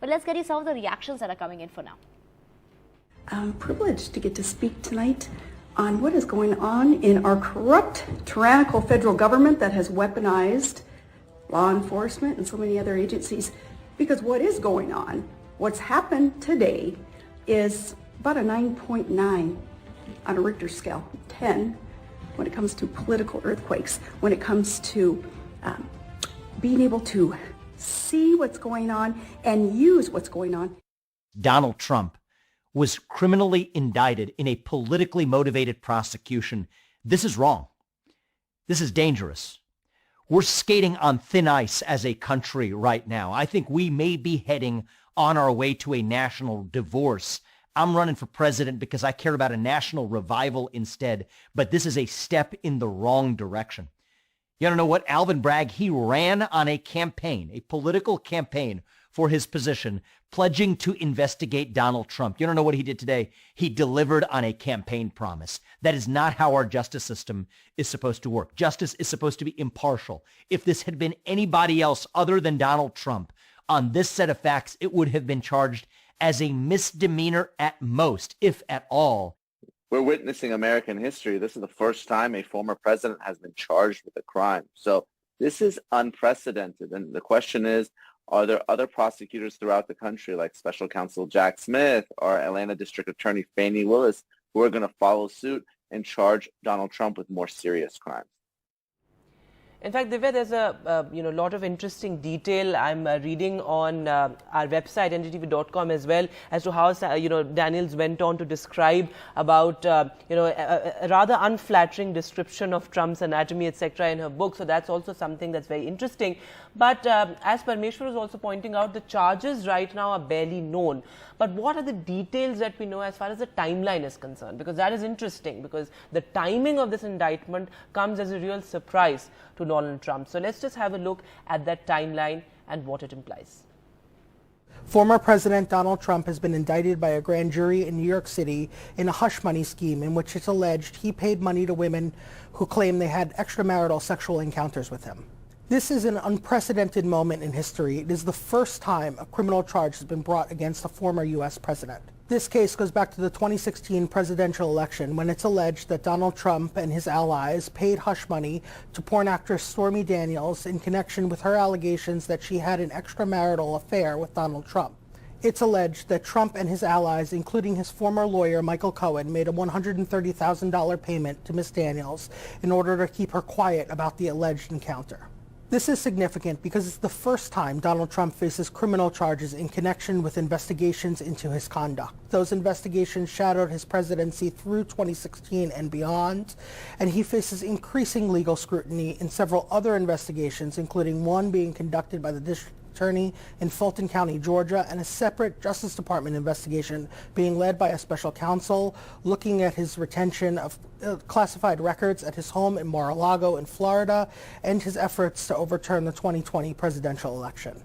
But let's get you some of the reactions that are coming in for now. I'm privileged to get to speak tonight on what is going on in our corrupt, tyrannical federal government that has weaponized law enforcement and so many other agencies. Because what is going on, what's happened today, is about a 9.9 on a Richter scale, 10 when it comes to political earthquakes, when it comes to being able to see what's going on and use what's going on. Donald Trump was criminally indicted in a politically motivated prosecution. This is wrong. This is dangerous. We're skating on thin ice as a country right now. I think we may be heading on our way to a national divorce. I'm running for president because I care about a national revival instead, but this is a step in the wrong direction. You don't know what? Alvin Bragg, he ran on a campaign, a political campaign for his position, pledging to investigate Donald Trump. You don't know what he did today? He delivered on a campaign promise. That is not how our justice system is supposed to work. Justice is supposed to be impartial. If this had been anybody else other than Donald Trump on this set of facts, it would have been charged as a misdemeanor at most, if at all. We're witnessing American history. This is the first time a former president has been charged with a crime. So this is unprecedented. And the question is, are there other prosecutors throughout the country, like Special Counsel Jack Smith or Atlanta District Attorney Fani Willis, who are going to follow suit and charge Donald Trump with more serious crimes? In fact, Divya, there's a lot of interesting detail I'm reading on our website, NDTV.com, as well, as to how Daniels went on to describe about a rather unflattering description of Trump's anatomy, etc., in her book. So that's also something that's very interesting. But as Parmeshwar was also pointing out, the charges right now are barely known. But what are the details that we know as far as the timeline is concerned? Because that is interesting, because the timing of this indictment comes as a real surprise to Donald Trump. So let's just have a look at that timeline and what it implies. Former President Donald Trump has been indicted by a grand jury in New York City in a hush money scheme in which it's alleged he paid money to women who claim they had extramarital sexual encounters with him. This is an unprecedented moment in history. It is the first time a criminal charge has been brought against a former U.S. president. This case goes back to the 2016 presidential election, when it's alleged that Donald Trump and his allies paid hush money to porn actress Stormy Daniels in connection with her allegations that she had an extramarital affair with Donald Trump. It's alleged that Trump and his allies, including his former lawyer Michael Cohen, made a $130,000 payment to Ms. Daniels in order to keep her quiet about the alleged encounter. This is significant because it's the first time Donald Trump faces criminal charges in connection with investigations into his conduct. Those investigations shadowed his presidency through 2016 and beyond, and he faces increasing legal scrutiny in several other investigations, including one being conducted by the district attorney in Fulton County, Georgia, and a separate Justice Department investigation being led by a special counsel looking at his retention of classified records at his home in Mar-a-Lago in Florida and his efforts to overturn the 2020 presidential election.